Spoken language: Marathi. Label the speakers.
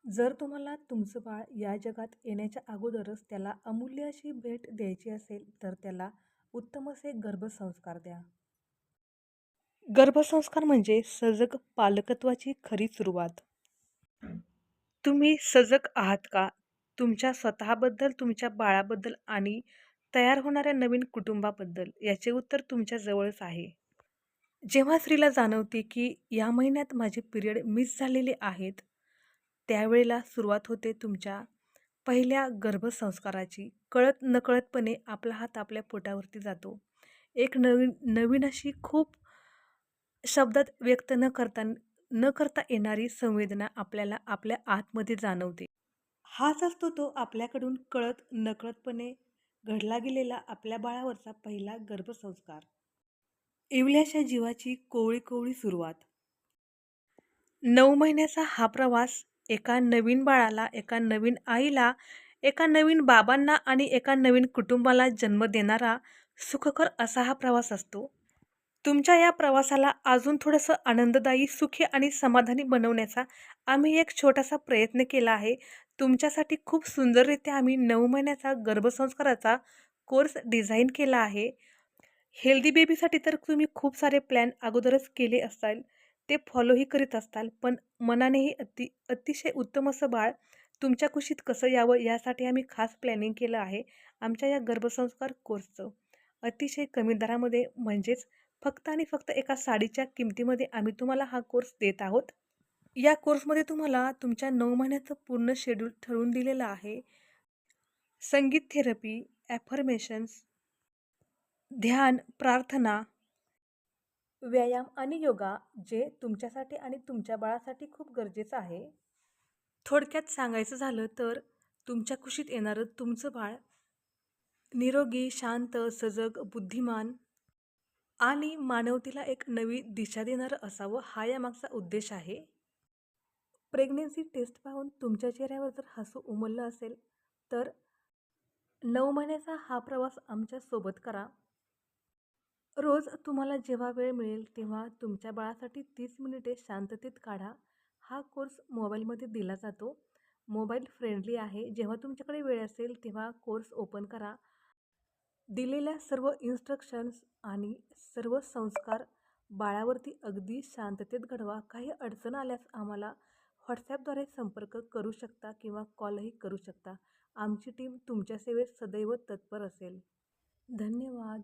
Speaker 1: जर तुम्हाला तुमचं बाळ या जगात येण्याच्या अगोदरच त्याला अमूल्य अशी भेट द्यायची असेल, तर त्याला उत्तम असे गर्भसंस्कार द्या. गर्भसंस्कार म्हणजे सजग पालकत्वाची खरी सुरुवात. तुम्ही सजग आहात का? तुमच्या स्वतःबद्दल, तुमच्या बाळाबद्दल आणि तयार होणाऱ्या नवीन कुटुंबाबद्दल? याचे उत्तर तुमच्या जवळच आहे. जेव्हा स्त्रीला जाणवते, की या महिन्यात माझे पिरियड मिस झालेले आहेत, त्यावेळेला सुरुवात होते तुमच्या पहिल्या गर्भसंस्काराची. कळत-नकळतपणे आपला हात आपल्या पोटावरती जातो. एक नवीन नवीन अशी खूप शब्दात व्यक्त न करता येणारी संवेदना आपल्याला आपल्या आतमध्ये जाणवते. हाच असतो तो आपल्याकडून कळत-नकळतपणे घडला गेलेला आपल्या बाळावरचा पहिला गर्भसंस्कार. इवल्याशा जीवाची कोवळी-कोवळी सुरुवात. 9 महिन्याचा हा प्रवास एका नवीन बाळाला, एका नवीन आईला, एका नवीन बाबांना आणि एका नवीन कुटुंबाला जन्म देणारा सुखकर असा हा प्रवास असतो. तुमच्या या प्रवासाला अजून थोडंसं आनंददायी, सुखी आणि समाधानी बनवण्याचा आम्ही एक छोटासा प्रयत्न केला आहे. तुमच्यासाठी खूप सुंदररित्या आम्ही 9 महिन्याचा गर्भसंस्काराचा कोर्स डिझाइन केला आहे. हेल्दी बेबीसाठी तर तुम्ही खूप सारे प्लॅन अगोदरच केले असताल, ते फॉलोही करीत असताल. पण मनानेही अतिशय उत्तम असं बाळ तुमच्या कुशीत कसं यावं यासाठी आम्ही खास प्लॅनिंग केलं आहे आमच्या या गर्भसंस्कार कोर्सचं. अतिशय कमी दरामध्ये म्हणजेच फक्त आणि फक्त एका साडीच्या किमतीमध्ये आम्ही तुम्हाला हा कोर्स देत आहोत. या कोर्समध्ये तुम्हाला तुमच्या 9 महिन्याचं पूर्ण शेड्यूल ठरवून दिलेलं आहे. संगीत थेरपी, ॲफर्मेशन्स, ध्यान, प्रार्थना, व्यायाम आणि योगा जे तुमच्यासाठी आणि तुमच्या बाळासाठी खूप गरजेचं आहे. थोडक्यात सांगायचं झालं तर तुमच्या कुशीत येणारं तुमचं बाळ निरोगी, शांत, सजग, बुद्धिमान आणि मानवतेला एक नवी दिशा देणारं असावं हा यामागचा उद्देश आहे. प्रेग्नन्सी टेस्ट पाहून तुमच्या चेहऱ्यावर जर हसू उमललं असेल, तर 9 महिन्याचा हा प्रवास आमच्यासोबत करा. रोज तुम्हाला जेव्हा वेळ मिळेल तेव्हा तुमच्या बाळासाठी 30 मिनिटे शांततेत काढा. हा कोर्स मोबाईलमध्ये दिला जातो. मोबाईल फ्रेंडली आहे. जेव्हा तुमच्याकडे वेळ असेल तेव्हा कोर्स ओपन करा. दिलेल्या सर्व इन्स्ट्रक्शन्स आणि सर्व संस्कार बाळावरती अगदी शांततेत घडवा. काही अडचण आल्यास आम्हाला व्हॉट्सॲपद्वारे संपर्क करू शकता किंवा कॉलही करू शकता. आमची टीम तुमच्या सेवेत सदैव तत्पर असेल. धन्यवाद.